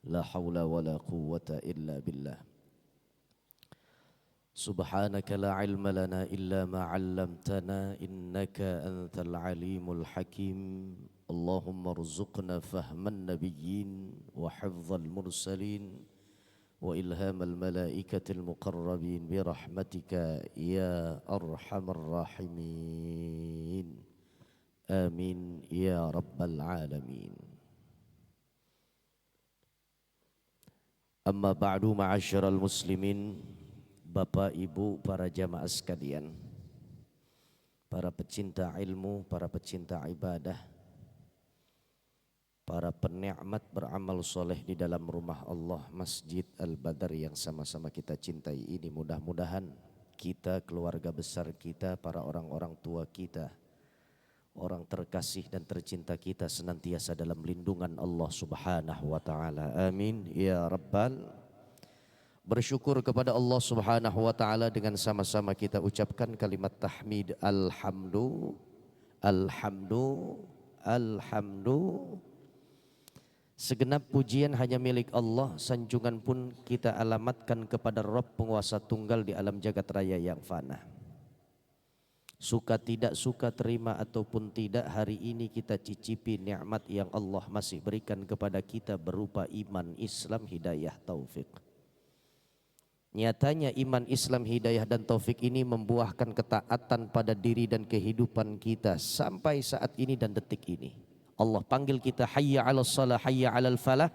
La haula wa la quwwata illa billah. Subhanaka la ilma lana illa ma 'allamtana innaka antal alimul hakim. Allahumma rzuqna fahman nabiyyin wa hifdzal mursalin wa ilhamal malaikatil muqarrabin bi rahmatika ya arhamar rahimin. Amin ya rabbal alamin. Amma ba'du ma'asyiral muslimin, Bapak Ibu para jamaah sekalian, para pecinta ilmu, para pecinta ibadah, para penikmat beramal soleh di dalam rumah Allah Masjid Al-Badar yang sama-sama kita cintai ini, mudah-mudahan kita, keluarga besar kita, para orang-orang tua kita, orang terkasih dan tercinta kita senantiasa dalam lindungan Allah Subhanahu wa taala. Amin ya rabbal. Bersyukur kepada Allah Subhanahu wa taala dengan sama-sama kita ucapkan kalimat tahmid alhamdu. Segenap pujian hanya milik Allah, sanjungan pun kita alamatkan kepada Rabb penguasa tunggal di alam jagat raya yang fana. Suka tidak suka, terima ataupun tidak, hari ini kita cicipi nikmat yang Allah masih berikan kepada kita berupa iman, Islam, hidayah, taufik. Nyatanya iman, Islam, hidayah dan taufik ini membuahkan ketaatan pada diri dan kehidupan kita sampai saat ini dan detik ini. Allah panggil kita hayya 'alas shalah, hayya 'alal falah.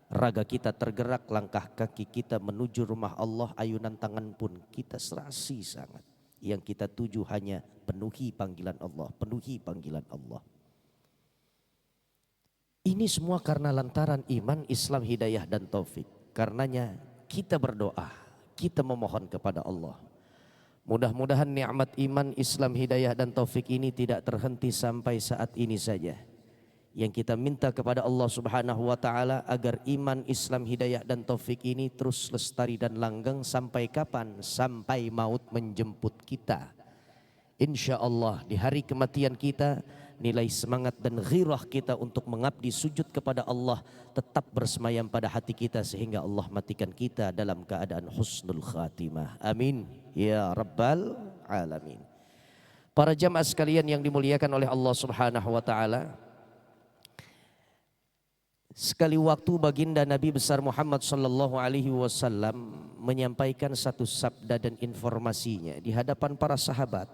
Raga kita tergerak, langkah kaki kita menuju rumah Allah, ayunan tangan pun kita serasi sangat. Yang kita tuju hanya penuhi panggilan Allah, penuhi panggilan Allah. Ini semua karena lantaran iman, Islam, hidayah dan taufik. Karenanya kita berdoa, kita memohon kepada Allah. Mudah-mudahan nikmat iman, Islam, hidayah dan taufik ini tidak terhenti sampai saat ini saja. Yang kita minta kepada Allah Subhanahu wa taala agar iman, Islam, hidayah dan taufik ini terus lestari dan langgeng sampai kapan? Sampai maut menjemput kita. Insya Allah di hari kematian kita, nilai semangat dan ghirah kita untuk mengabdi sujud kepada Allah tetap bersemayam pada hati kita sehingga Allah matikan kita dalam keadaan husnul khatimah. Amin ya rabbal alamin. Para jamaah sekalian yang dimuliakan oleh Allah Subhanahu wa taala, sekali waktu baginda Nabi besar Muhammad sallallahu alaihi wasallam menyampaikan satu sabda dan informasinya di hadapan para sahabat.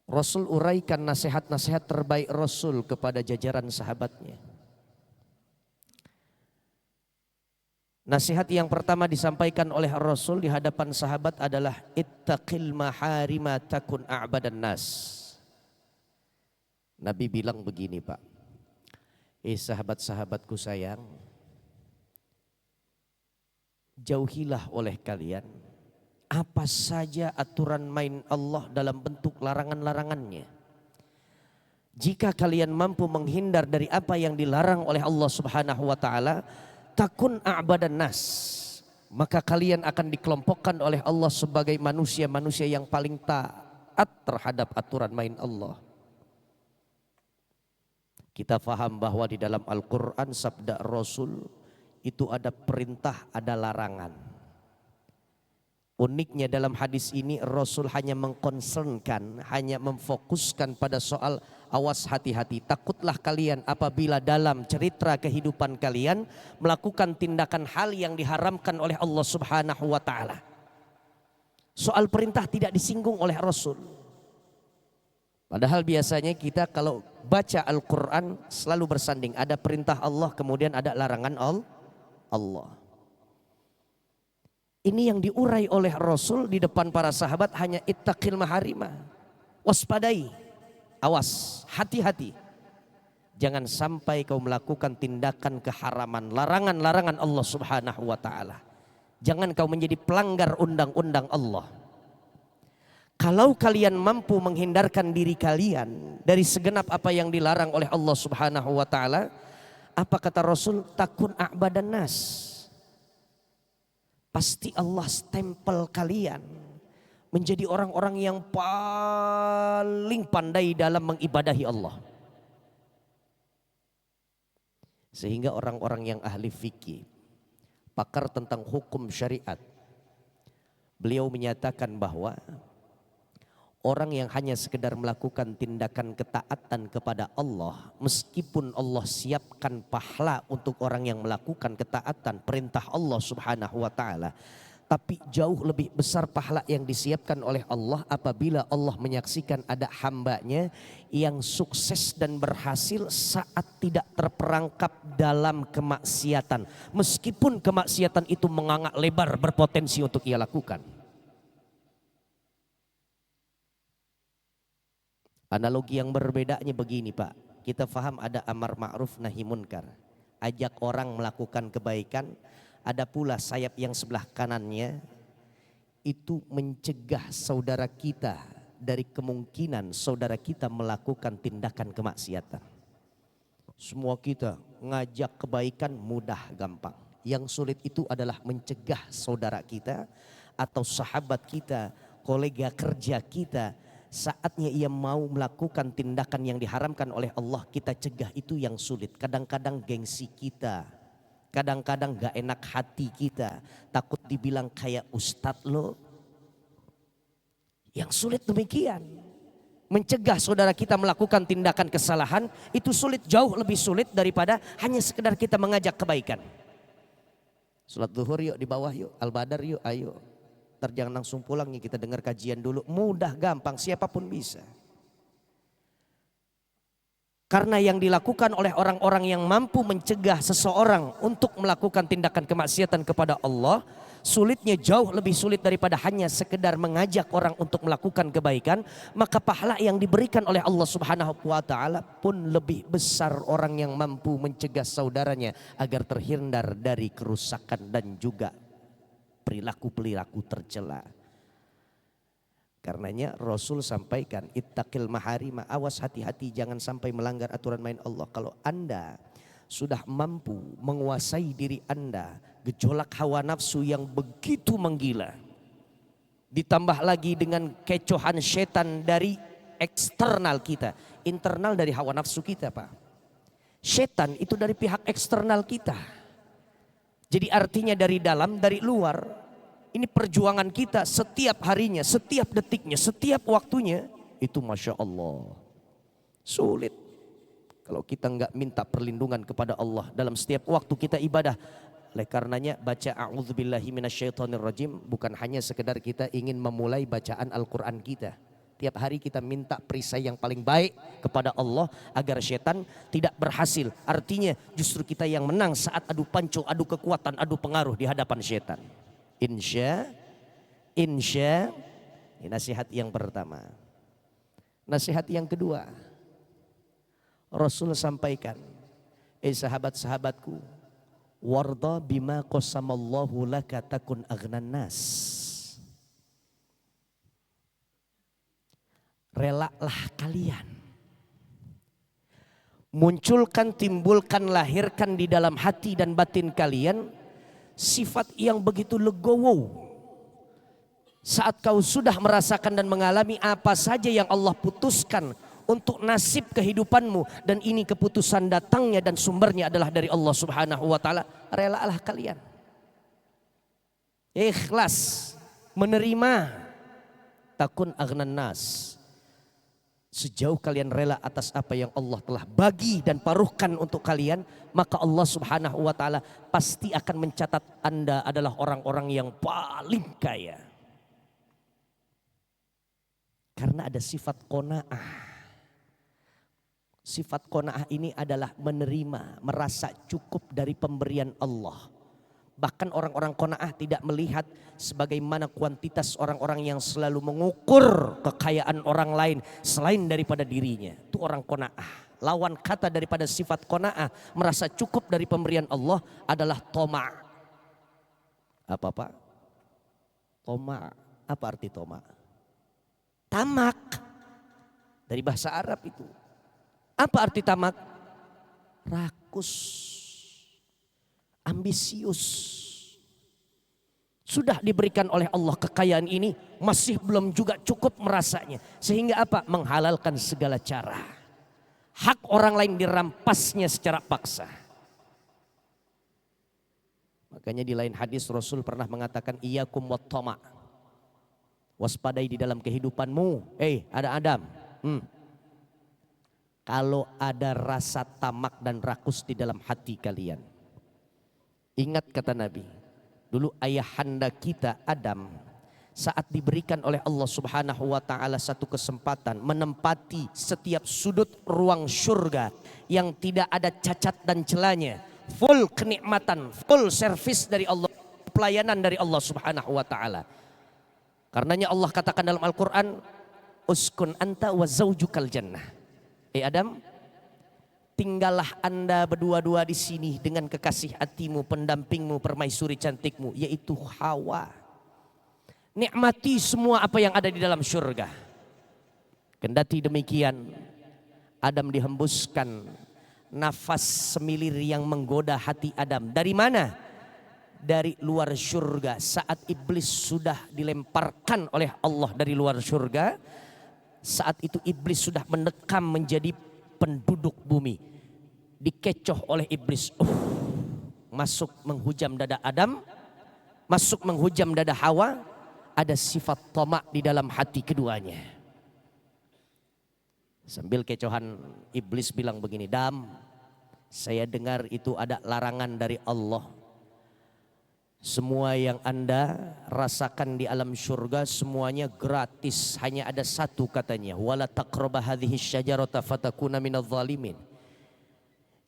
Rasul uraikan nasihat-nasihat terbaik Rasul kepada jajaran sahabatnya. Nasihat yang pertama disampaikan oleh Rasul di hadapan sahabat adalah ittaqil maharima takun a'badan nas. Nabi bilang begini, Pak. Sahabat-sahabatku sayang, jauhilah oleh kalian apa saja aturan main Allah dalam bentuk larangan-larangannya. Jika kalian mampu menghindar dari apa yang dilarang oleh Allah Subhanahu wa taala, takun a'badan nas, maka kalian akan dikelompokkan oleh Allah sebagai manusia-manusia yang paling taat terhadap aturan main Allah. Kita faham bahwa di dalam Al-Quran sabda Rasul itu ada perintah, ada larangan. Uniknya dalam hadis ini Rasul hanya mengkonsernkan, hanya memfokuskan pada soal awas hati-hati. Takutlah kalian apabila dalam cerita kehidupan kalian melakukan tindakan hal yang diharamkan oleh Allah Subhanahu wa taala. Soal perintah tidak disinggung oleh Rasul. Padahal biasanya kita kalau baca Al-Quran selalu bersanding, ada perintah Allah kemudian ada larangan Allah. Ini yang diurai oleh Rasul di depan para sahabat hanya ittaqil maharima, waspadai, awas, hati-hati. Jangan sampai kau melakukan tindakan keharaman, larangan-larangan Allah Subhanahu wa taala. Jangan kau menjadi pelanggar undang-undang Allah. Kalau kalian mampu menghindarkan diri kalian dari segenap apa yang dilarang oleh Allah Subhanahu wa taala, apa kata Rasul? Takun a'badan nas. Pasti Allah stempel kalian menjadi orang-orang yang paling pandai dalam mengibadahi Allah. Sehingga orang-orang yang ahli fikih, pakar tentang hukum syariat, beliau menyatakan bahwa orang yang hanya sekedar melakukan tindakan ketaatan kepada Allah, meskipun Allah siapkan pahala untuk orang yang melakukan ketaatan perintah Allah Subhanahu wa taala, tapi jauh lebih besar pahala yang disiapkan oleh Allah apabila Allah menyaksikan ada hambanya yang sukses dan berhasil saat tidak terperangkap dalam kemaksiatan, meskipun kemaksiatan itu menganga lebar berpotensi untuk ia lakukan. Analogi yang berbedanya begini Pak, kita faham ada amar ma'ruf nahi munkar, ajak orang melakukan kebaikan. Ada pula sayap yang sebelah kanannya itu mencegah saudara kita dari kemungkinan saudara kita melakukan tindakan kemaksiatan. Semua kita ngajak kebaikan mudah gampang. Yang sulit itu adalah mencegah saudara kita atau sahabat kita, kolega kerja kita, saatnya ia mau melakukan tindakan yang diharamkan oleh Allah, kita cegah, itu yang sulit. Kadang-kadang gengsi kita, kadang-kadang gak enak hati kita, takut dibilang kayak ustadz lo. Yang sulit demikian. Mencegah saudara kita melakukan tindakan kesalahan itu sulit, jauh lebih sulit daripada hanya sekedar kita mengajak kebaikan. Salat zuhur yuk di bawah yuk, al-badar yuk, ayo. Ntar jangan langsung pulang nih, kita dengar kajian dulu. Mudah gampang, siapapun bisa. Karena yang dilakukan oleh orang-orang yang mampu mencegah seseorang untuk melakukan tindakan kemaksiatan kepada Allah, sulitnya jauh lebih sulit daripada hanya sekedar mengajak orang untuk melakukan kebaikan, maka pahala yang diberikan oleh Allah Subhanahu wa taala pun lebih besar orang yang mampu mencegah saudaranya agar terhindar dari kerusakan dan juga perilaku-perilaku tercela. Karenanya Rasul sampaikan, ittaqil maharima, awas hati-hati jangan sampai melanggar aturan main Allah. Kalau Anda sudah mampu menguasai diri Anda, gejolak hawa nafsu yang begitu menggila, ditambah lagi dengan kecohan setan dari eksternal kita, internal dari hawa nafsu kita Pak. Setan itu dari pihak eksternal kita. Jadi artinya dari dalam, dari luar. Ini perjuangan kita setiap harinya, setiap detiknya, setiap waktunya. Itu Masya Allah sulit. Kalau kita nggak minta perlindungan kepada Allah dalam setiap waktu kita ibadah. Oleh karenanya baca a'udzubillahi minasyaitonirrajim bukan hanya sekedar kita ingin memulai bacaan Al-Quran kita. Tiap hari kita minta perisai yang paling baik kepada Allah agar setan tidak berhasil. Artinya justru kita yang menang saat adu panco, adu kekuatan, adu pengaruh di hadapan setan. Insya ini nasihat yang pertama. Nasihat yang kedua, Rasul sampaikan, sahabat-sahabatku, warda bima qasamallahu laka takun aghnan nas. Relalah kalian, munculkan, timbulkan, lahirkan di dalam hati dan batin kalian sifat yang begitu legowo. Saat kau sudah merasakan dan mengalami apa saja yang Allah putuskan untuk nasib kehidupanmu, dan ini keputusan datangnya dan sumbernya adalah dari Allah Subhanahu wa taala, relalah kalian. Ikhlas menerima, takun aghnan nas. Sejauh kalian rela atas apa yang Allah telah bagi dan paruhkan untuk kalian, maka Allah Subhanahu wa taala pasti akan mencatat Anda adalah orang-orang yang paling kaya. Karena ada sifat qanaah. Sifat qanaah ini adalah menerima, merasa cukup dari pemberian Allah. Bahkan orang-orang qanaah tidak melihat sebagaimana kuantitas orang-orang yang selalu mengukur kekayaan orang lain selain daripada dirinya. Itu orang qanaah. Lawan kata daripada sifat qanaah, merasa cukup dari pemberian Allah, adalah toma'. Apa Pak? Toma'. Apa arti toma'? Tamak. Dari bahasa Arab itu. Apa arti tamak? Rakus. Ambisius. Sudah diberikan oleh Allah kekayaan ini, masih belum juga cukup merasanya. Sehingga apa? Menghalalkan segala cara. Hak orang lain dirampasnya secara paksa. Makanya di lain hadis Rasul pernah mengatakan iyyakum wattama'. Waspadai di dalam kehidupanmu. Ada Adam. Kalau ada rasa tamak dan rakus di dalam hati kalian. Ingat kata Nabi. Dulu ayahanda kita Adam saat diberikan oleh Allah Subhanahu wa taala satu kesempatan menempati setiap sudut ruang surga yang tidak ada cacat dan celanya, full kenikmatan, full service dari Allah, pelayanan dari Allah Subhanahu wa taala. Karenanya Allah katakan dalam Al-Qur'an, uskun anta wa zaujukal jannah. Adam, tinggallah Anda berdua-dua di sini dengan kekasih hatimu, pendampingmu, permaisuri cantikmu, yaitu Hawa. Nikmati semua apa yang ada di dalam surga. Kendati demikian, Adam dihembuskan nafas semilir yang menggoda hati Adam. Dari mana? Dari luar surga. Saat iblis sudah dilemparkan oleh Allah dari luar surga, saat itu iblis sudah mendekam menjadi penduduk bumi. Dikecoh oleh iblis. Masuk menghujam dada Adam, masuk menghujam dada Hawa. Ada sifat tamak di dalam hati keduanya. Sambil kecohan iblis bilang begini, Adam, saya dengar itu ada larangan dari Allah. Semua yang Anda rasakan di alam surga semuanya gratis. Hanya ada satu katanya. Wala taqraba hadhihi syajarata fatakuna minadh dhalimin.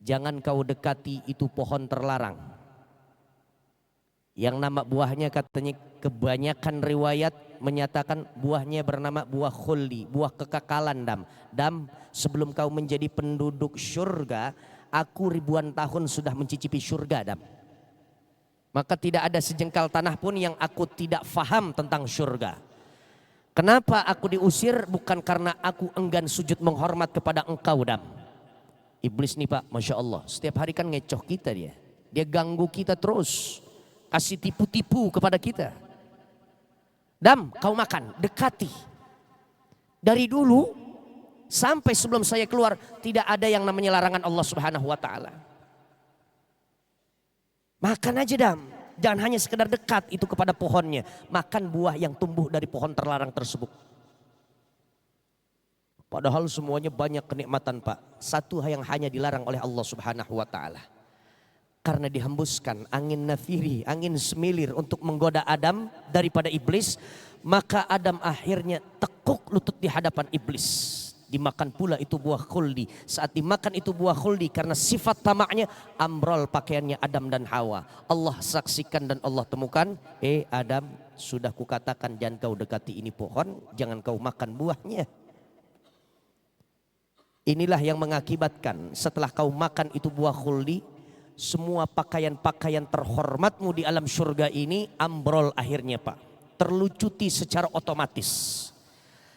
Jangan kau dekati itu pohon terlarang. Yang nama buahnya katanya kebanyakan riwayat menyatakan buahnya bernama buah khuldi, buah kekekalan. Dam, sebelum kau menjadi penduduk surga, aku ribuan tahun sudah mencicipi surga, Dam. Maka tidak ada sejengkal tanah pun yang aku tidak faham tentang surga. Kenapa aku diusir? Bukan karena aku enggan sujud menghormat kepada engkau, Dam. Iblis nih Pak, Masya Allah, setiap hari kan ngecoh kita dia. Dia ganggu kita terus. Kasih tipu-tipu kepada kita. Dam, kau makan, dekati. Dari dulu sampai sebelum saya keluar, tidak ada yang namanya larangan Allah Subhanahu wa taala. Makan aja, Dam. Jangan hanya sekedar dekat itu kepada pohonnya. Makan buah yang tumbuh dari pohon terlarang tersebut. Padahal semuanya banyak kenikmatan, Pak. Satu yang hanya dilarang oleh Allah Subhanahu wa taala. Karena dihembuskan angin nafiri, angin semilir untuk menggoda Adam daripada iblis, maka Adam akhirnya tekuk lutut di hadapan iblis. Dimakan pula itu buah khuldi. Saat dimakan itu buah khuldi, karena sifat tamaknya, ambrol pakaiannya Adam dan Hawa. Allah saksikan dan Allah temukan, Adam, sudah kukatakan jangan kau dekati ini pohon, jangan kau makan buahnya. Inilah yang mengakibatkan setelah kau makan itu buah khuldi, semua pakaian-pakaian terhormatmu di alam surga ini ambrol akhirnya, Pak. Terlucuti secara otomatis.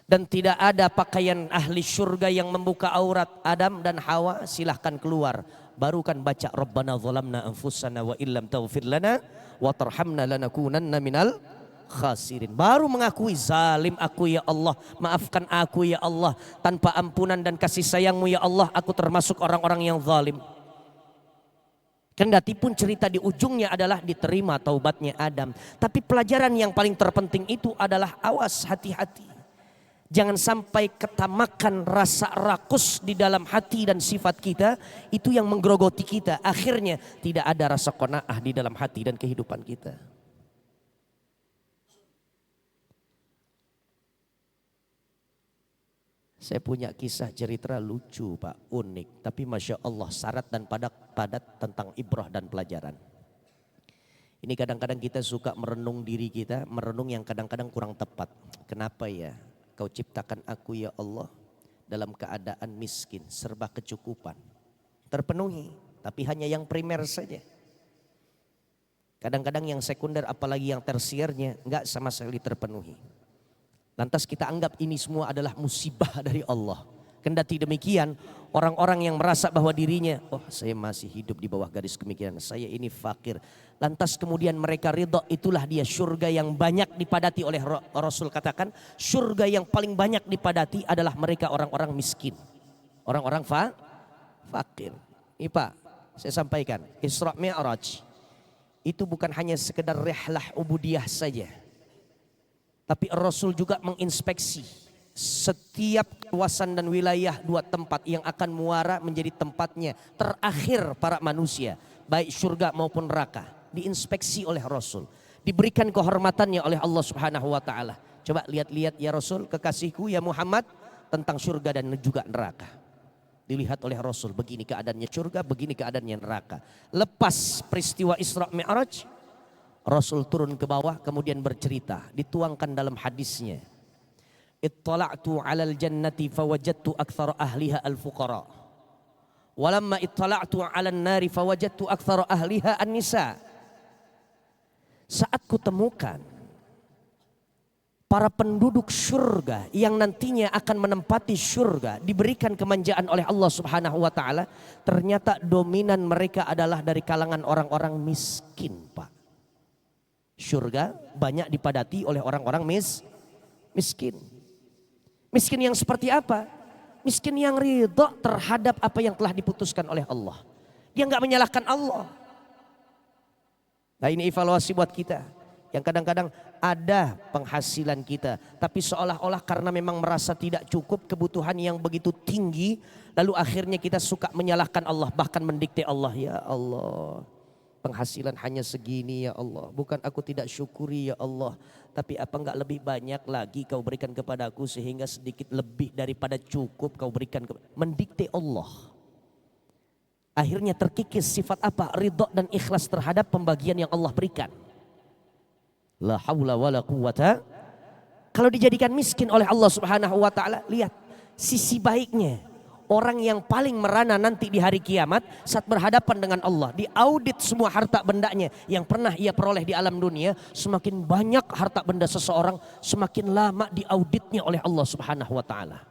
Dan tidak ada pakaian ahli surga yang membuka aurat Adam dan Hawa. Silahkan keluar. Baru kan baca Rabbana zalamna anfusana wa illam taghfir lana wa tarhamna lanakunanna minal khasirin. Baru mengakui, zalim aku ya Allah, maafkan aku ya Allah. Tanpa ampunan dan kasih sayangmu ya Allah, aku termasuk orang-orang yang zalim. Kendati pun cerita di ujungnya adalah diterima taubatnya Adam. Tapi pelajaran yang paling terpenting itu adalah awas, hati-hati. Jangan sampai ketamakan rasa rakus di dalam hati dan sifat kita itu yang menggerogoti kita. Akhirnya tidak ada rasa qanaah di dalam hati dan kehidupan kita. Saya punya kisah cerita lucu, Pak, unik. Tapi Masya Allah syarat dan padat tentang ibrah dan pelajaran. Ini kadang-kadang kita suka merenung diri kita, merenung yang kadang-kadang kurang tepat. Kenapa ya? Kau ciptakan aku ya Allah dalam keadaan miskin, serba kecukupan. Terpenuhi, tapi hanya yang primer saja. Kadang-kadang yang sekunder apalagi yang tersiernya enggak sama sekali terpenuhi. Lantas kita anggap ini semua adalah musibah dari Allah. Kendati demikian, orang-orang yang merasa bahwa dirinya, saya masih hidup di bawah garis kemiskinan, saya ini fakir. Lantas kemudian mereka ridha, itulah dia surga yang banyak dipadati oleh Rasul katakan, surga yang paling banyak dipadati adalah mereka orang-orang miskin. Orang-orang fakir. Ini Pak, saya sampaikan, Isra Mi'raj. itu bukan hanya sekedar rihlah ubudiyah saja. Tapi Rasul juga menginspeksi setiap kawasan dan wilayah dua tempat yang akan muara menjadi tempatnya terakhir para manusia. Baik surga maupun neraka. Diinspeksi oleh Rasul. Diberikan kehormatannya oleh Allah Subhanahu wa ta'ala. Coba lihat-lihat ya Rasul, kekasihku ya Muhammad, tentang surga dan juga neraka. Dilihat oleh Rasul, begini keadaannya surga, begini keadaannya neraka. Lepas peristiwa Isra Mi'raj, Rasul turun ke bawah kemudian bercerita, dituangkan dalam hadisnya. Ittala'tu 'alal jannati fawajadtu aktsara ahliha al-fuqara. Walamma ittala'tu 'alan nari fawajadtu aktsara ahliha an-nisa. Saat kutemukan para penduduk surga yang nantinya akan menempati surga, diberikan kemanjaan oleh Allah Subhanahu wa ta'ala, ternyata dominan mereka adalah dari kalangan orang-orang miskin, Pak. Surga banyak dipadati oleh orang-orang miskin. Miskin yang seperti apa? Miskin yang ridha terhadap apa yang telah diputuskan oleh Allah. Dia nggak menyalahkan Allah. Nah, ini evaluasi buat kita. Yang kadang-kadang ada penghasilan kita, tapi seolah-olah karena memang merasa tidak cukup kebutuhan yang begitu tinggi, lalu akhirnya kita suka menyalahkan Allah, bahkan mendikte Allah, ya Allah, penghasilan hanya segini ya Allah, bukan aku tidak syukuri ya Allah, tapi apa enggak lebih banyak lagi kau berikan kepadaku sehingga sedikit lebih daripada cukup kau berikan, mendikte Allah. Akhirnya terkikis sifat apa? Ridha dan ikhlas terhadap pembagian yang Allah berikan. La haula wala quwata. Kalau dijadikan miskin oleh Allah Subhanahu wa ta'ala, lihat sisi baiknya. Orang yang paling merana nanti di hari kiamat saat berhadapan dengan Allah, diaudit semua harta bendanya yang pernah ia peroleh di alam dunia. Semakin banyak harta benda seseorang, semakin lama diauditnya oleh Allah Subhanahu wa ta'ala.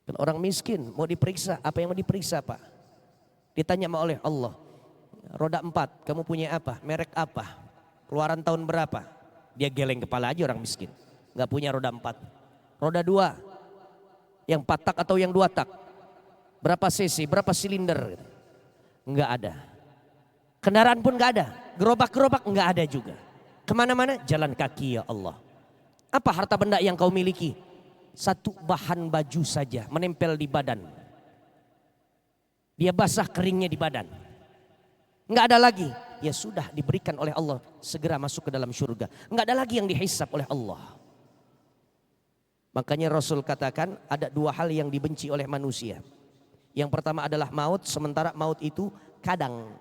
Dan orang miskin mau diperiksa, apa yang mau diperiksa Pak? Ditanya oleh Allah, roda 4 kamu punya apa? Merek apa? Keluaran tahun berapa? Dia geleng kepala aja orang miskin. Gak punya roda 4. Roda 2. Yang 4 tak atau yang 2 tak? Berapa cc? Berapa silinder? Enggak ada. Kendaraan pun enggak ada. Gerobak-gerobak enggak ada juga. Kemana-mana jalan kaki ya Allah. Apa harta benda yang kau miliki? Satu bahan baju saja menempel di badan. Dia basah keringnya di badan. Enggak ada lagi. Ya sudah diberikan oleh Allah, segera masuk ke dalam surga. Enggak ada lagi yang dihisap oleh Allah. Makanya Rasul katakan ada dua hal yang dibenci oleh manusia. Yang pertama adalah maut, sementara maut itu kadang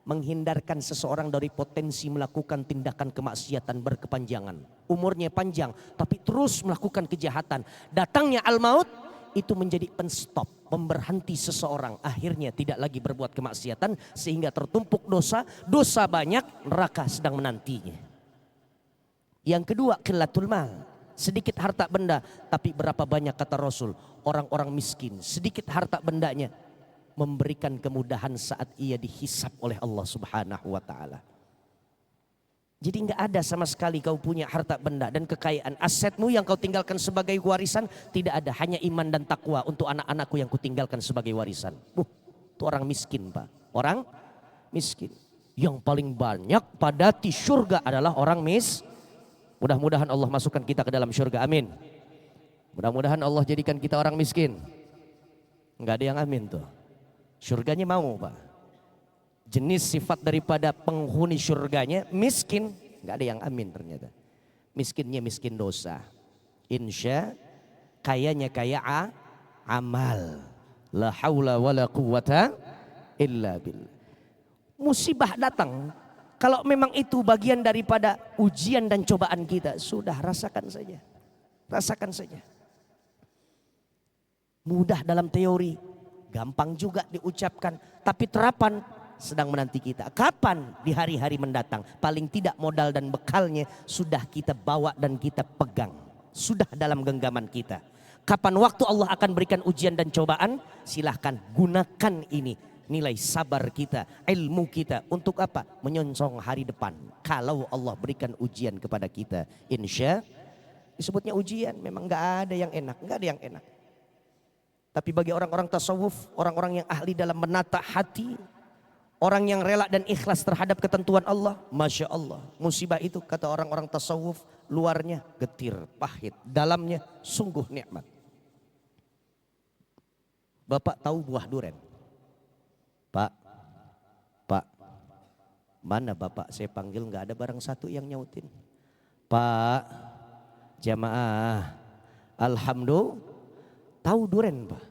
menghindarkan seseorang dari potensi melakukan tindakan kemaksiatan berkepanjangan. Umurnya panjang tapi terus melakukan kejahatan. Datangnya al-maut itu menjadi penstop, pemberhenti seseorang. Akhirnya tidak lagi berbuat kemaksiatan sehingga tertumpuk dosa. Dosa banyak, neraka sedang menantinya. Yang kedua, qillatul mal. Sedikit harta benda tapi berapa banyak kata Rasul orang-orang miskin. Sedikit harta bendanya memberikan kemudahan saat ia dihisap oleh Allah Subhanahu wa ta'ala. Jadi enggak ada sama sekali kau punya harta benda dan kekayaan. Asetmu yang kau tinggalkan sebagai warisan tidak ada. Hanya iman dan takwa untuk anak-anakku yang kutinggalkan sebagai warisan. Itu orang miskin Pak. Orang miskin. Yang paling banyak padati surga adalah orang Mudah-mudahan Allah masukkan kita ke dalam surga. Amin. Mudah-mudahan Allah jadikan kita orang miskin. Enggak ada yang amin tuh. Surganya mau Pak. Jenis sifat daripada penghuni surganya miskin. Gak ada yang amin ternyata. Miskinnya miskin dosa. Insya kayanya kaya amal. La haula wa la quwata illa billah. Musibah datang. Kalau memang itu bagian daripada ujian dan cobaan kita. Sudah rasakan saja. Rasakan saja. Mudah dalam teori. Gampang juga diucapkan. Tapi terapan sedang menanti kita. Kapan di hari-hari mendatang? Paling tidak modal dan bekalnya sudah kita bawa dan kita pegang. Sudah dalam genggaman kita. Kapan waktu Allah akan berikan ujian dan cobaan? Silahkan gunakan ini. Nilai sabar kita, ilmu kita. Untuk apa? Menyongsong hari depan. Kalau Allah berikan ujian kepada kita. Insya disebutnya ujian. Memang gak ada yang enak. Gak ada yang enak. Tapi bagi orang-orang tasawuf, orang-orang yang ahli dalam menata hati, Orang yang rela dan ikhlas terhadap ketentuan Allah, Masya Allah. Musibah itu kata orang-orang tasawuf, luarnya getir, pahit, dalamnya sungguh nikmat. Bapak tahu buah duren? Pak, Pak, mana Bapak? Saya panggil nggak ada barang satu yang nyautin. Pak, jamaah, alhamdulillah, tahu duren Pak?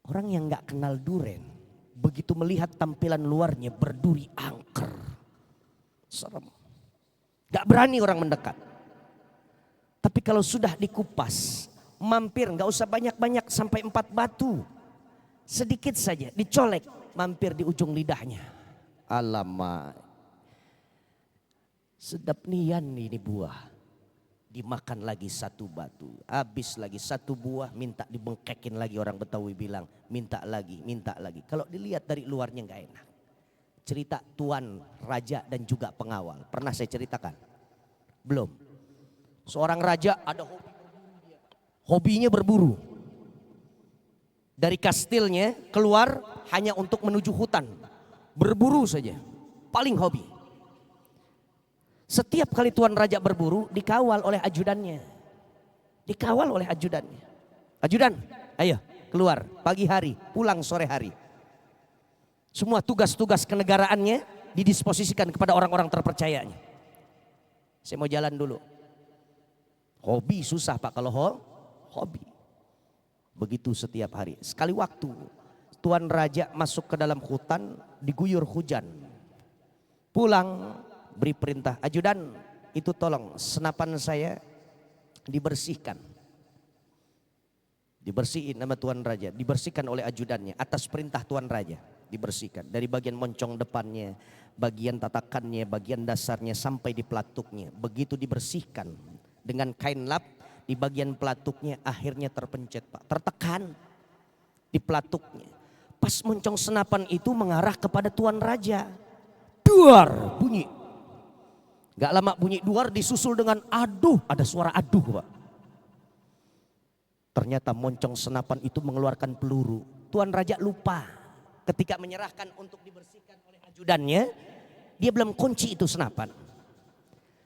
Orang yang nggak kenal duren, begitu melihat tampilan luarnya berduri angker, serem, nggak berani orang mendekat. Tapi kalau sudah dikupas, mampir, nggak usah banyak-banyak sampai 4 batu, sedikit saja dicolek, mampir di ujung lidahnya. Alamak, sedap nian ini buah. Dimakan lagi 1 batu, habis lagi 1 buah, minta dibengkekin lagi, orang Betawi bilang minta lagi, minta lagi. Kalau dilihat dari luarnya nggak enak. Cerita tuan, raja dan juga pengawal, pernah saya ceritakan? Belum. Seorang raja ada hobinya berburu. Dari kastilnya keluar hanya untuk menuju hutan, berburu saja, paling hobi. Setiap kali tuan raja berburu dikawal oleh ajudannya. Dikawal oleh ajudannya. Ajudan, ayo keluar pagi hari, pulang sore hari. Semua tugas-tugas kenegaraannya didisposisikan kepada orang-orang terpercayanya. Saya mau jalan dulu. Hobi susah Pak kalau hobi. Begitu setiap hari. Sekali waktu tuan raja masuk ke dalam hutan, diguyur hujan. Pulang, beri perintah, ajudan itu tolong senapan saya dibersihkan. Dibersihin nama tuan raja, dibersihkan oleh ajudannya atas perintah tuan raja, dibersihkan. Dari bagian moncong depannya, bagian tatakannya, bagian dasarnya sampai di pelatuknya. Begitu dibersihkan dengan kain lap, di bagian pelatuknya akhirnya terpencet Pak, tertekan di pelatuknya. Pas moncong senapan itu mengarah kepada tuan raja, duar bunyi. Gak lama bunyi duar disusul dengan aduh, ada suara aduh Pak. Ternyata moncong senapan itu mengeluarkan peluru. Tuan raja lupa ketika menyerahkan untuk dibersihkan oleh ajudannya, dia belum kunci itu senapan.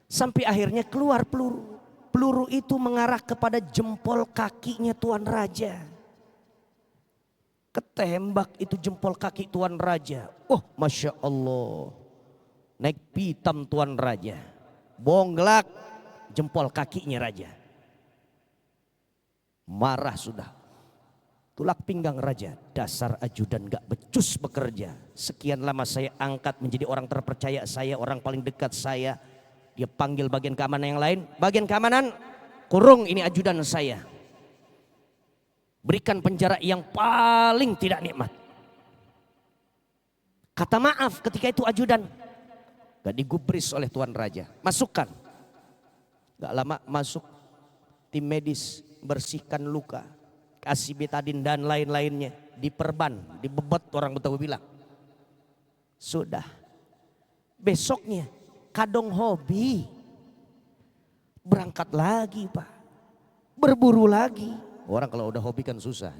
Sampai akhirnya keluar peluru. Peluru itu mengarah kepada jempol kakinya tuan raja. Ketembak itu jempol kaki tuan raja. Oh Masya Allah. Naik pitam tuan raja, bonglak jempol kakinya raja. Marah sudah, tulak pinggang raja, dasar ajudan gak becus bekerja. Sekian lama saya angkat menjadi orang terpercaya saya, orang paling dekat saya. Dia panggil bagian keamanan yang lain, bagian keamanan kurung ini ajudan saya. Berikan penjara yang paling tidak nikmat. Kata maaf ketika itu ajudan. Gak digubris oleh tuan raja, masukkan. Gak lama masuk tim medis, bersihkan luka, kasih betadin dan lain-lainnya, diperban, dibebot orang Betawi bilang. Sudah, besoknya kadong hobi, berangkat lagi Pak, berburu lagi. Orang kalau udah hobi kan susah.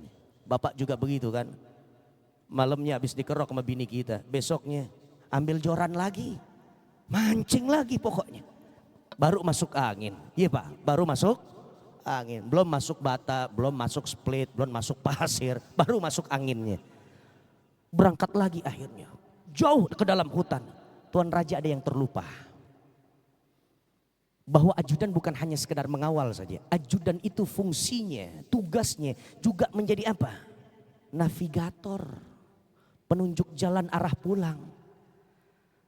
Bapak juga begitu kan, malamnya habis dikerok sama bini kita, besoknya ambil joran lagi. Mancing lagi pokoknya. Baru masuk angin. Iya Pak, baru masuk angin. Belum masuk bata, belum masuk split, belum masuk pasir. Baru masuk anginnya. Berangkat lagi akhirnya. Jauh ke dalam hutan. Tuan raja ada yang terlupa. Bahwa ajudan bukan hanya sekedar mengawal saja. Ajudan itu fungsinya, tugasnya juga menjadi apa? Navigator. Penunjuk jalan arah pulang.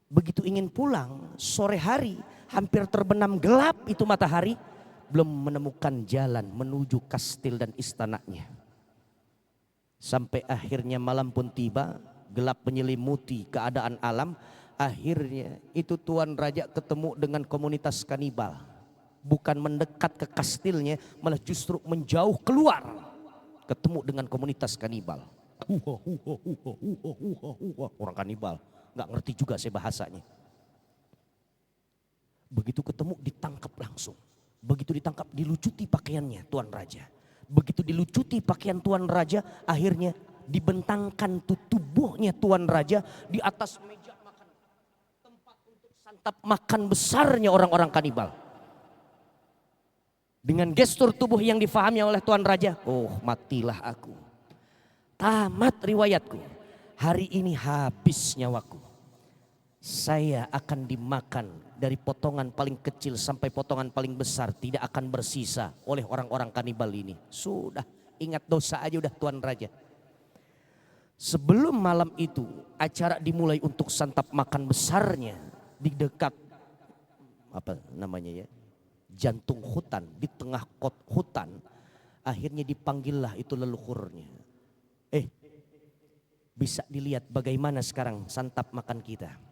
Begitu ingin pulang sore hari, hampir terbenam gelap itu matahari, belum menemukan jalan menuju kastil dan istananya. Sampai akhirnya malam pun tiba, gelap menyelimuti keadaan alam. Akhirnya itu tuan raja ketemu dengan komunitas kanibal. Bukan mendekat ke kastilnya, malah justru menjauh keluar. Ketemu dengan komunitas kanibal. Orang kanibal. Gak ngerti juga saya bahasanya. Begitu ketemu ditangkap langsung. Begitu ditangkap dilucuti pakaiannya tuan raja. Begitu dilucuti pakaian tuan raja, akhirnya dibentangkan tubuhnya Tuan Raja di atas meja makan, tempat untuk santap makan besarnya orang-orang kanibal. Dengan gestur tubuh yang difahami oleh Tuan Raja, oh matilah aku, tamat riwayatku, hari ini habis nyawaku. Saya akan dimakan dari potongan paling kecil sampai potongan paling besar, tidak akan bersisa oleh orang-orang kanibal ini. Sudah, ingat dosa aja udah Tuan Raja. Sebelum malam itu acara dimulai untuk santap makan besarnya di dekat apa namanya ya, jantung hutan, di tengah hutan. Akhirnya dipanggillah itu leluhurnya. Bisa dilihat bagaimana sekarang santap makan kita.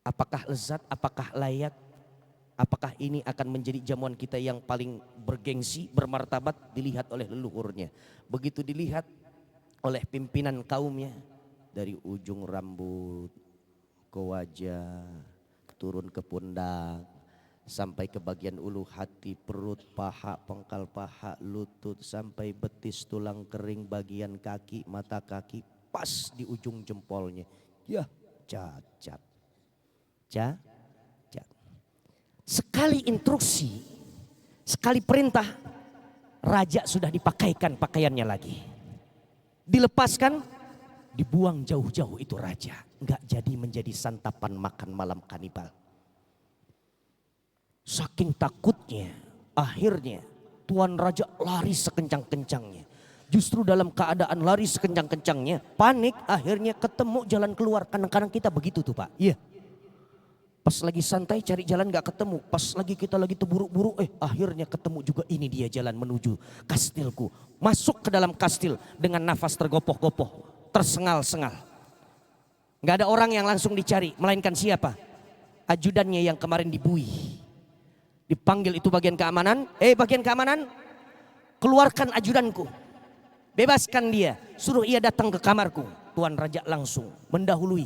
Apakah lezat, apakah layak, apakah ini akan menjadi jamuan kita yang paling bergengsi, bermartabat, dilihat oleh leluhurnya. Begitu dilihat oleh pimpinan kaumnya, dari ujung rambut ke wajah, turun ke pundak, sampai ke bagian ulu hati, perut, paha, pangkal paha, lutut, sampai betis, tulang kering, bagian kaki, mata kaki, pas di ujung jempolnya. Ya, cacat. Sekali instruksi, sekali perintah, raja sudah dipakaikan pakaiannya lagi. Dilepaskan, dibuang jauh-jauh itu raja. Enggak jadi menjadi santapan makan malam kanibal. Saking takutnya, akhirnya Tuan Raja lari sekencang-kencangnya. Justru dalam keadaan lari sekencang-kencangnya, panik, akhirnya ketemu jalan keluar. Kadang-kadang kita begitu tuh Pak. Iya. Pas lagi santai cari jalan gak ketemu. Pas lagi kita lagi terburu-buru, akhirnya ketemu juga, ini dia jalan menuju kastilku. Masuk ke dalam kastil dengan nafas tergopoh-gopoh, tersengal-sengal. Gak ada orang yang langsung dicari, melainkan siapa? Ajudannya yang kemarin dibui. Dipanggil itu bagian keamanan, bagian keamanan, keluarkan ajudanku. Bebaskan dia, suruh ia datang ke kamarku. Tuan Raja langsung mendahului,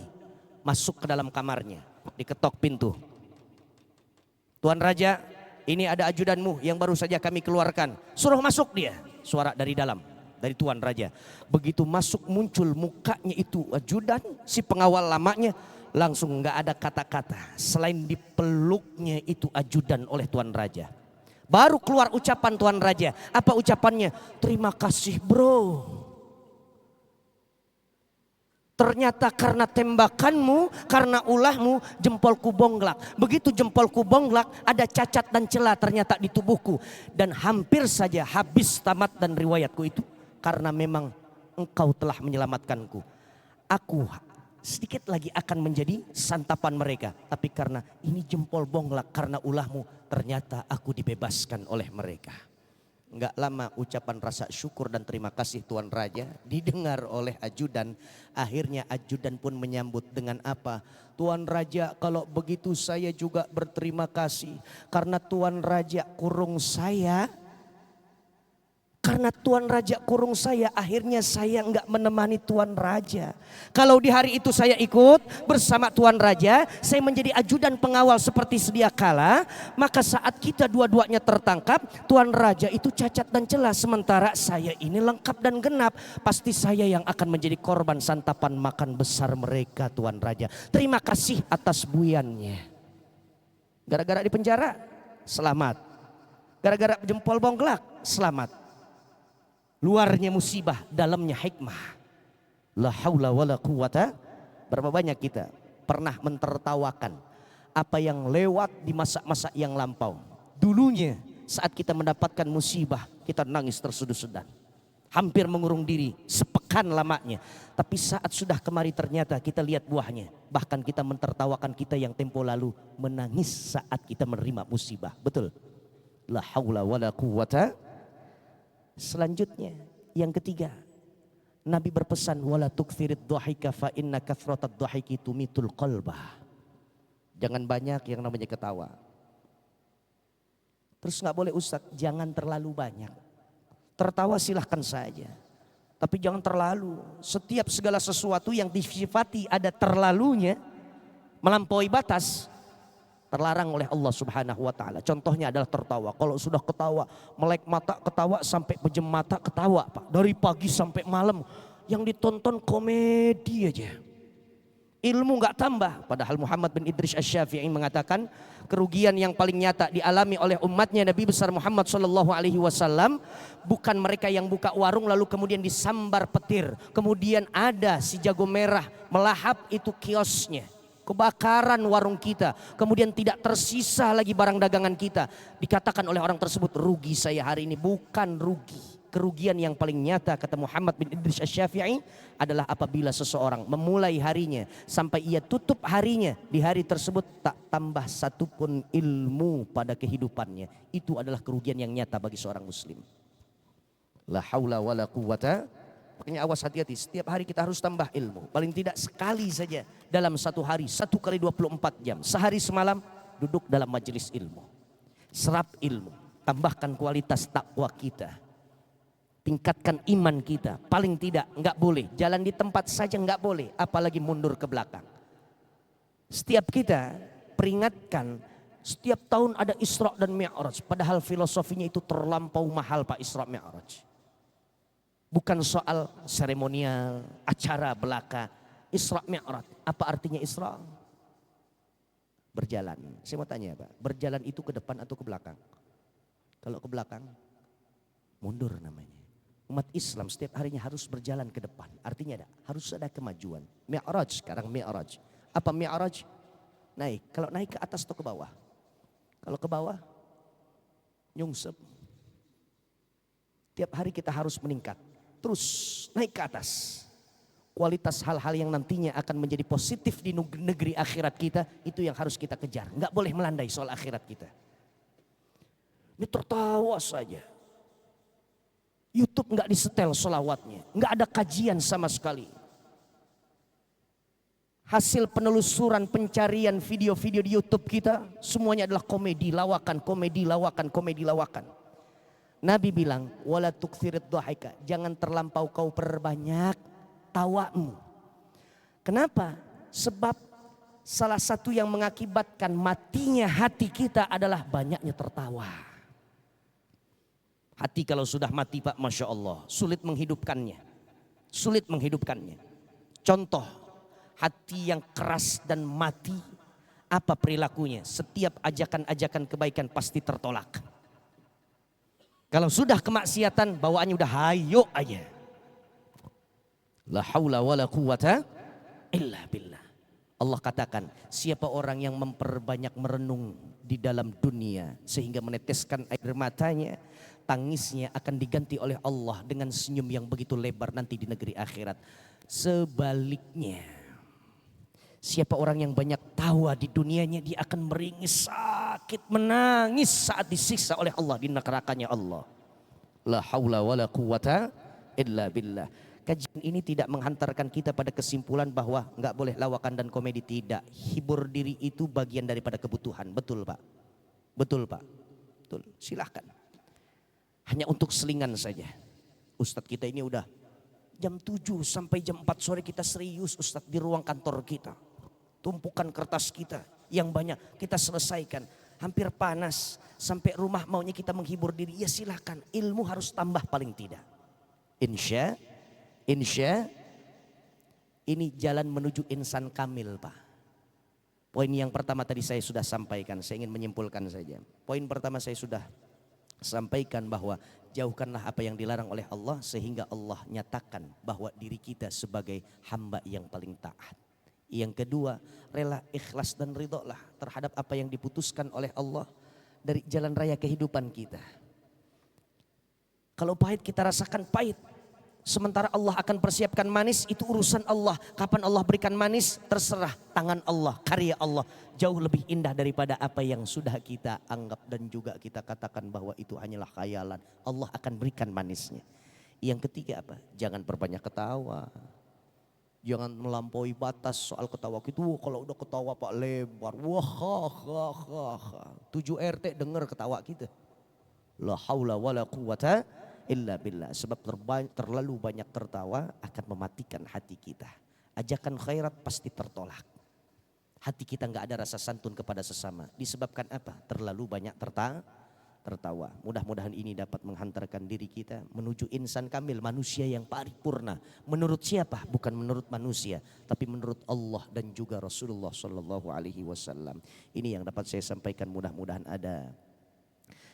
masuk ke dalam kamarnya. Diketok pintu. Tuan Raja, ini ada ajudanmu yang baru saja kami keluarkan. Suruh masuk dia. Suara dari dalam, dari Tuan Raja. Begitu masuk muncul mukanya itu ajudan, si pengawal lamanya. Langsung gak ada kata-kata selain dipeluknya itu ajudan oleh Tuan Raja. Baru keluar ucapan Tuan Raja. Apa ucapannya? Terima kasih bro. Ternyata karena tembakanmu, karena ulahmu, jempolku bonglak. Begitu jempolku bonglak, ada cacat dan celah ternyata di tubuhku. Dan hampir saja habis tamat dan riwayatku itu. Karena memang engkau telah menyelamatkanku. Aku sedikit lagi akan menjadi santapan mereka. Tapi karena ini jempol bonglak, karena ulahmu, ternyata aku dibebaskan oleh mereka. Enggak lama ucapan rasa syukur dan terima kasih Tuan Raja didengar oleh ajudan. Akhirnya ajudan pun menyambut dengan apa? Tuan Raja, kalau begitu saya juga berterima kasih. Karena Tuan Raja kurung saya. Karena Tuan Raja kurung saya, akhirnya saya enggak menemani Tuan Raja. Kalau di hari itu saya ikut bersama Tuan Raja, saya menjadi ajudan pengawal seperti sedia kala. Maka saat kita dua-duanya tertangkap, Tuan Raja itu cacat dan celah. Sementara saya ini lengkap dan genap. Pasti saya yang akan menjadi korban santapan makan besar mereka Tuan Raja. Terima kasih atas buyannya. Gara-gara di penjara, selamat. Gara-gara jempol bonglak, selamat. Luarnya musibah, dalamnya hikmah. La haula wala quwata. Berapa banyak kita pernah mentertawakan apa yang lewat di masa-masa yang lampau. Dulunya saat kita mendapatkan musibah, kita nangis tersudut-sudan. Hampir mengurung diri sepekan lamanya. Tapi saat sudah kemari ternyata kita lihat buahnya. Bahkan kita mentertawakan kita yang tempo lalu menangis saat kita menerima musibah. Betul. La haula wala quwata. Selanjutnya yang ketiga, Nabi berpesan wala tukfirid dhahika fa inna kathratad dhahiki tumitul qalbah. Jangan banyak yang namanya ketawa. Terus nggak boleh Ustaz, jangan terlalu banyak. Tertawa silahkan saja, tapi jangan terlalu. Setiap segala sesuatu yang disifati ada terlalunya, melampaui batas, terlarang oleh Allah Subhanahu wa taala. Contohnya adalah tertawa. Kalau sudah ketawa, melek mata ketawa sampai pejam mata ketawa, Pak. Dari pagi sampai malam yang ditonton komedi aja. Ilmu nggak tambah. Padahal Muhammad bin Idris Asy-Syafi'i mengatakan kerugian yang paling nyata dialami oleh umatnya Nabi besar Muhammad sallallahu alaihi wasallam bukan mereka yang buka warung lalu kemudian disambar petir, kemudian ada si jago merah melahap itu kiosnya, kebakaran warung kita, kemudian tidak tersisa lagi barang dagangan kita. Dikatakan oleh orang tersebut, rugi saya hari ini. Bukan rugi. Kerugian yang paling nyata kata Muhammad bin Idris Asy-Syafi'i adalah apabila seseorang memulai harinya sampai ia tutup harinya, di hari tersebut tak tambah satupun ilmu pada kehidupannya. Itu adalah kerugian yang nyata bagi seorang muslim. La haula wala quwata. Makanya awas, hati-hati, setiap hari kita harus tambah ilmu. Paling tidak sekali saja dalam satu hari, 1 kali 24 jam. Sehari semalam duduk dalam majelis ilmu. Serap ilmu, tambahkan kualitas takwa kita. Tingkatkan iman kita. Paling tidak enggak boleh jalan di tempat saja, enggak boleh, apalagi mundur ke belakang. Setiap kita peringatkan setiap tahun ada Isra dan Mi'raj, padahal filosofinya itu terlampau mahal Pak. Isra Mi'raj bukan soal seremonial, acara belaka. Isra Mi'raj, apa artinya Isra? Berjalan. Saya mau tanya Pak, berjalan itu ke depan atau ke belakang? Kalau ke belakang mundur namanya. Umat Islam setiap harinya harus berjalan ke depan. Artinya harus ada kemajuan. Mi'raj, sekarang Mi'raj. Apa Mi'raj? Naik. Kalau naik ke atas atau ke bawah? Kalau ke bawah, nyungsep. Tiap hari kita harus meningkat. Terus naik ke atas. Kualitas hal-hal yang nantinya akan menjadi positif di negeri akhirat kita, itu yang harus kita kejar. Enggak boleh melandai soal akhirat kita. Ini tertawa saja. YouTube nggak disetel sholawatnya, nggak ada kajian sama sekali. Hasil penelusuran pencarian video-video di YouTube kita semuanya adalah komedi lawakan, komedi lawakan, komedi lawakan. Nabi bilang, wala tuksirid dhahika, jangan terlampau kau perbanyak tawamu. Kenapa? Sebab salah satu yang mengakibatkan matinya hati kita adalah banyaknya tertawa. Hati kalau sudah mati Pak, Masya Allah, sulit menghidupkannya. Sulit menghidupkannya. Contoh, hati yang keras dan mati, apa perilakunya? Setiap ajakan-ajakan kebaikan pasti tertolak. Kalau sudah kemaksiatan, bawaannya udah hayo aja. La haula wala quwata illa billah. Allah katakan, siapa orang yang memperbanyak merenung di dalam dunia sehingga meneteskan air matanya, tangisnya akan diganti oleh Allah dengan senyum yang begitu lebar nanti di negeri akhirat. Sebaliknya, siapa orang yang banyak tawa di dunianya, dia akan meringis, sakit, menangis saat disiksa oleh Allah di nerakanya Allah. La haula wala quwata illa billah. Kajian ini tidak menghantarkan kita pada kesimpulan bahwa enggak boleh lawakan dan komedi, tidak. Hibur diri itu bagian daripada kebutuhan. Betul Pak? Betul Pak? Betul. Silahkan. Hanya untuk selingan saja. Ustadz kita ini udah jam 7 sampai jam 4 sore kita serius Ustadz di ruang kantor kita. Tumpukan kertas kita yang banyak kita selesaikan. Hampir panas. Sampai rumah maunya kita menghibur diri. Ya silahkan. Ilmu harus tambah paling tidak. Insya ini jalan menuju insan kamil Pak. Poin yang pertama tadi saya sudah sampaikan. Saya ingin menyimpulkan saja. Poin pertama saya sudah sampaikan bahwa jauhkanlah apa yang dilarang oleh Allah, sehingga Allah nyatakan bahwa diri kita sebagai hamba yang paling taat. Yang kedua, rela, ikhlas dan ridholah terhadap apa yang diputuskan oleh Allah dari jalan raya kehidupan kita. Kalau pahit kita rasakan pahit. Sementara Allah akan persiapkan manis, itu urusan Allah. Kapan Allah berikan manis terserah, tangan Allah, karya Allah. Jauh lebih indah daripada apa yang sudah kita anggap dan juga kita katakan bahwa itu hanyalah khayalan. Allah akan berikan manisnya. Yang ketiga apa? Jangan perbanyak ketawa. Jangan melampaui batas soal ketawa itu. Kalau udah ketawa Pak lebar, wah 7 RT dengar ketawa kita. La haula wala quwata illa billah. Sebab terlalu banyak tertawa akan mematikan hati kita. Ajakan khairat pasti tertolak. Hati kita nggak ada rasa santun kepada sesama. Disebabkan apa? Terlalu banyak tertawa. Mudah-mudahan ini dapat menghantarkan diri kita menuju insan kamil, manusia yang paripurna. Menurut siapa? Bukan menurut manusia, tapi menurut Allah dan juga Rasulullah Shallallahu Alaihi Wasallam. Ini yang dapat saya sampaikan. Mudah-mudahan ada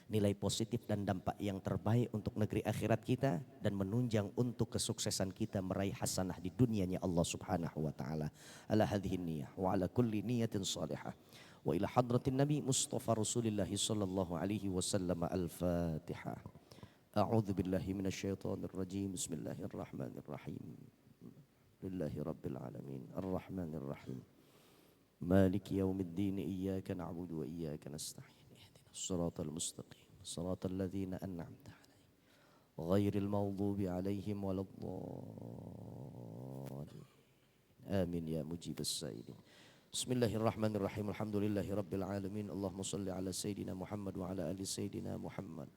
nilai positif dan dampak yang terbaik untuk negeri akhirat kita dan menunjang untuk kesuksesan kita meraih hasanah di dunianya Allah Subhanahu wa taala. Ala hadhihi niyyah wa ala kulli niyatin salihah. Wa ila hadratin Nabi Mustafa Rasulillah sallallahu alaihi wasallam al-Fatihah. A'udzu billahi minasyaitonir rajim. Bismillahirrahmanirrahim. Lillahi rabbil alamin. Arrahmanir rahim. Maliki yaumiddin. Iyyaka na'budu wa iyyaka nasta'in. الصراط المستقيم صراط الذين أنعمت عليهم غير المغضوب عليهم ولا الضالين آمين يا مجيب السائلين بسم الله الرحمن الرحيم الحمد لله رب العالمين اللهم صل على سيدنا محمد وعلى آل سيدنا محمد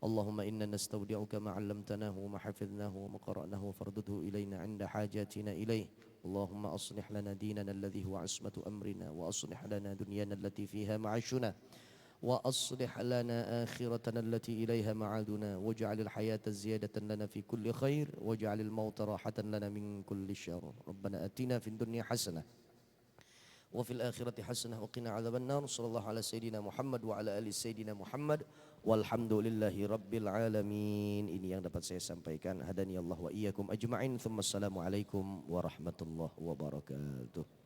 اللهم إنا نستودعك ما علمتناه وما حفظناه وما قرأناه فردده إلينا عند حاجاتنا إليه اللهم أصلح لنا ديننا الذي هو عصمة أمرنا وأصلح لنا دنيانا التي فيها معاشنا وأصلح لنا آخرتنا التي إليها معادنا واجعل الحياة زيادة لنا في كل خير واجعل الموت راحة لنا من كل شر ربنا آتنا في الدنيا حسنة وفي الآخرة حسنة وقنا عذاب النار صلى الله على سيدنا محمد وعلى آل سيدنا محمد والحمد لله رب العالمين. Ini yang dapat saya sampaikan. Hadani Allah wa iyyakum ajma'in. Thumma assalamu alaikum warahmatullahi wabarakatuh.